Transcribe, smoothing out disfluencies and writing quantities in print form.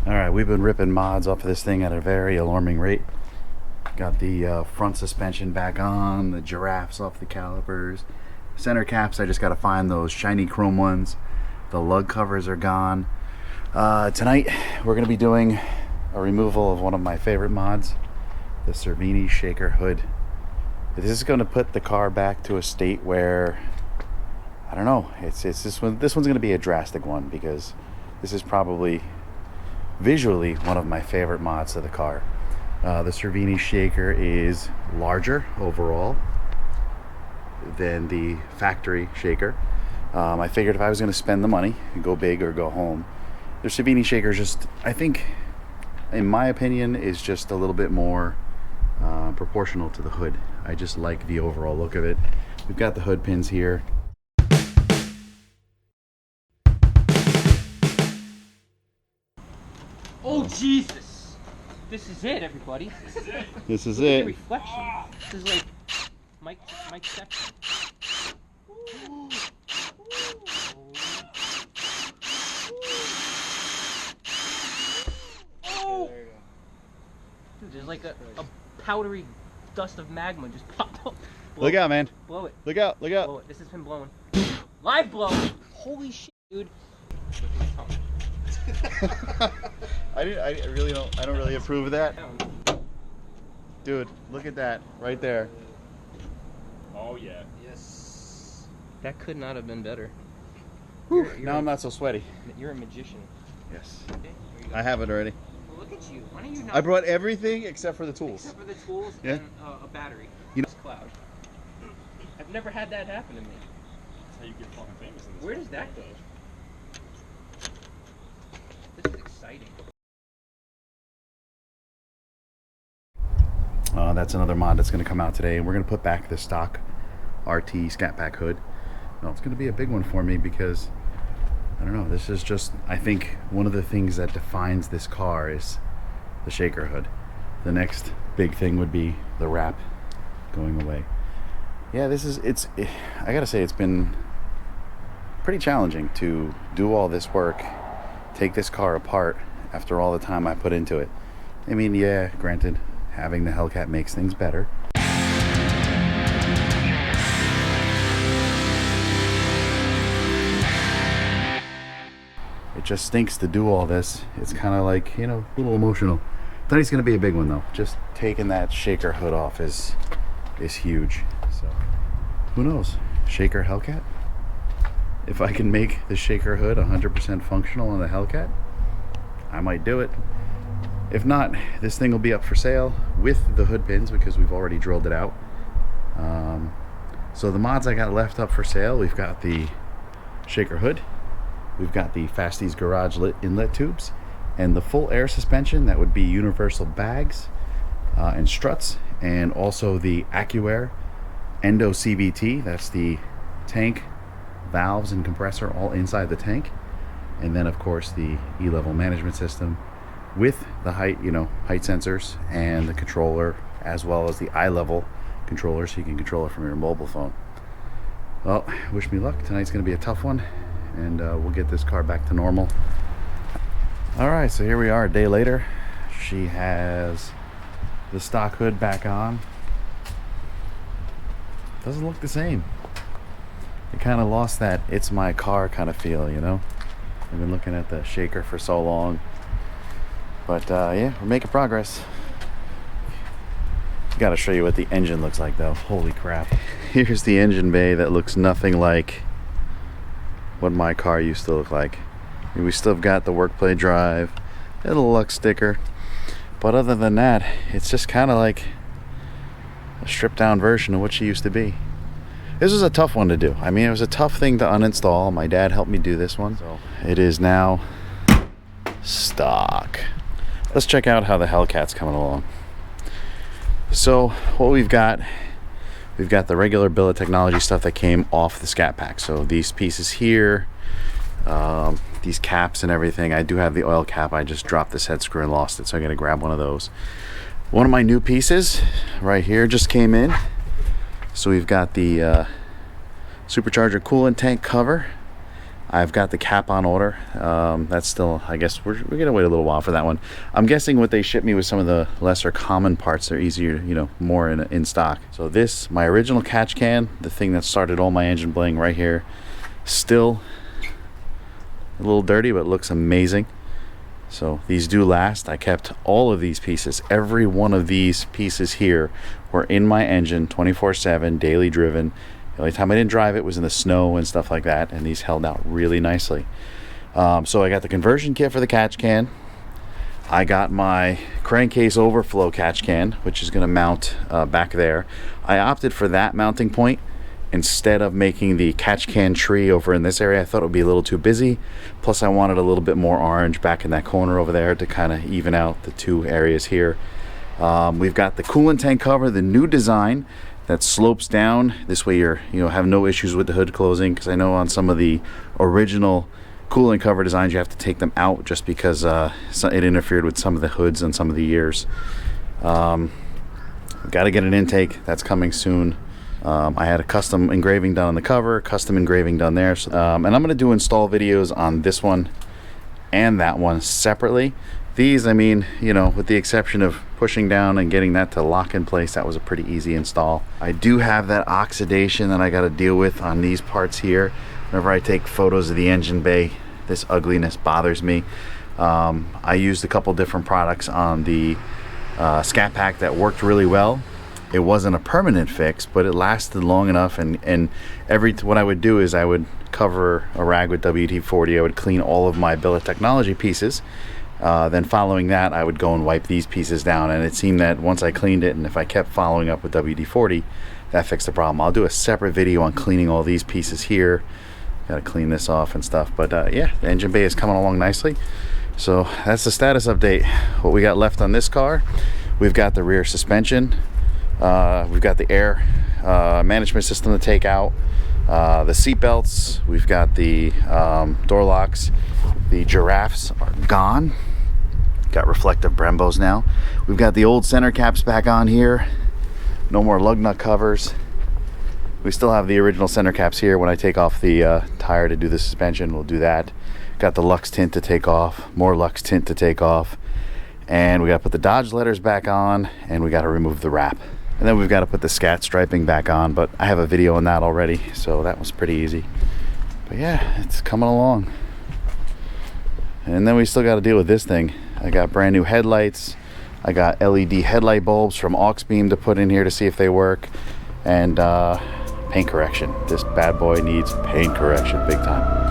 Alright, we've been ripping mods off of this thing at a very alarming rate. Got the front suspension back on, the giraffes off the calipers. Center caps, I just got to find those shiny chrome ones. The lug covers are gone. Tonight, we're going to be doing a removal of one of my favorite mods, the Cervinis Shaker Hood. This is going to put the car back to a state where, I don't know, it's this one. This one's going to be a drastic one because this is probably visually one of my favorite mods to the car. The Cervinis Shaker is larger overall than the factory Shaker. I figured if I was going to spend the money and go big or go home, the Cervinis Shaker is just, I think, in my opinion, is just a little bit more proportional to the hood. I just like the overall look of it. We've got the hood pins here. Oh Jesus! This is it, everybody. This is it. This is Look at it. the reflection. This is like Mike Section. Oh! Dude, there's like a powdery dust of magma just popped up. Look out, man. Blow it. Look out, look out. Blow it. This has been blown. Live blow! Holy shit, dude. I don't really approve of that. Dude, look at that right there. Oh yeah. Yes. That could not have been better. Now I'm not so sweaty. You're a magician. Yes. Okay, here you go. I have it already. Well, look at you. Why don't you not? I brought everything except for the tools. Except for the tools Yeah. and a battery. You know- This cloud. I've never had that happen to me. That's how you get fucking famous in this. Where does that go? This is exciting. That's another mod that's going to come out today, and we're going to put back the stock RT Scat Pack hood. No, it's going to be a big one for me because, I don't know, this is just, I think, one of the things that defines this car is the Shaker hood. The next big thing would be the wrap going away. Yeah, I gotta say, it's been pretty challenging to do all this work, take this car apart after all the time I put into it. I mean, yeah, granted, having the Hellcat makes things better. It just stinks to do all this. It's kind of like, you know, a little emotional. Tonight's gonna be a big one though. Just taking that Shaker hood off is huge. So, who knows? Shaker Hellcat? If I can make the Shaker hood 100% functional on the Hellcat, I might do it. If not, this thing will be up for sale with the hood pins because we've already drilled it out. So the mods I got left up for sale, we've got the Shaker hood, we've got the Fasty's garage inlet tubes, and the full air suspension. That would be universal bags and struts, and also the AccuAir Endo CVT. That's the tank, valves, and compressor all inside the tank, and then of course the E-level management system with the height sensors and the controller, as well as the eye level controller, so you can control it from your mobile phone. Well, wish me luck. Tonight's going to be a tough one, and we'll get this car back to normal. All right, so here we are a day later. She has the stock hood back on. Doesn't look the same. It kind of lost that "it's my car" kind of feel, you know. I've been looking at the Shaker for so long. But yeah, we're making progress. Gotta show you what the engine looks like though. Holy crap. Here's the engine bay that looks nothing like what my car used to look like. I mean, we still have got the workplay drive and a Lux sticker. But other than that, it's just kind of like a stripped down version of what she used to be. This was a tough one to do. I mean, it was a tough thing to uninstall. My dad helped me do this one. So it is now stock. Let's check out how the Hellcat's coming along. So what we've got the regular Billet Technology stuff that came off the Scat Pack. So these pieces here, these caps and everything. I do have the oil cap. I just dropped this head screw and lost it, so I gotta grab one of those. One of my new pieces right here just came in. So we've got the Supercharger coolant tank cover. I've got the cap on order. That's still, I guess we're gonna wait a little while for that one. I'm guessing what they shipped me was some of the lesser common parts. They're easier, you know, more in stock. So this, my original catch can, the thing that started all my engine bling right here, still a little dirty, but looks amazing. So these do last. I kept all of these pieces. Every one of these pieces here were in my engine 24/7, daily driven. The only time I didn't drive it was in the snow and stuff like that, and these held out really nicely. So I got the conversion kit for the catch can. I got my crankcase overflow catch can, which is going to mount back there. I opted for that mounting point instead of making the catch can tree over in this area. I thought it would be a little too busy. Plus I wanted a little bit more orange back in that corner over there to kind of even out the two areas here. We've got the coolant tank cover, the new design that slopes down. This way you have no issues with the hood closing, because I know on some of the original coolant cover designs you have to take them out just because it interfered with some of the hoods and some of the ears. Got to get an intake. That's coming soon. I had a custom engraving done on the cover, custom engraving done there. So, and I'm going to do install videos on this one and that one separately. These, I mean, with the exception of pushing down and getting that to lock in place, that was a pretty easy install. I do have that oxidation that I got to deal with on these parts here. Whenever I take photos of the engine bay, this ugliness bothers me. I used a couple different products on the Scat Pack that worked really well. It wasn't a permanent fix, but it lasted long enough, and what I would do is I would cover a rag with WD-40. I would clean all of my Billet Technology pieces. Then following that, I would go and wipe these pieces down, and it seemed that once I cleaned it, and if I kept following up with WD-40, that fixed the problem. I'll do a separate video on cleaning all these pieces here. Got to clean this off and stuff, but yeah, the engine bay is coming along nicely. So that's the status update. What we got left on this car, we've got the rear suspension. We've got the air management system to take out, the seat belts, we've got the door locks. The giraffes are gone. Got reflective Brembos now. We've got the old center caps back on here. No more lug nut covers. We still have the original center caps here. When I take off the tire to do the suspension, we'll do that. Got the Lux tint to take off, more Lux tint to take off, and we got to put the Dodge letters back on, and we got to remove the wrap. And then we've got to put the Scat striping back on, but I have a video on that already, so that was pretty easy. But yeah, it's coming along. And then we still got to deal with this thing. I got brand new headlights. I got LED headlight bulbs from Auxbeam to put in here to see if they work. And paint correction. This bad boy needs paint correction big time.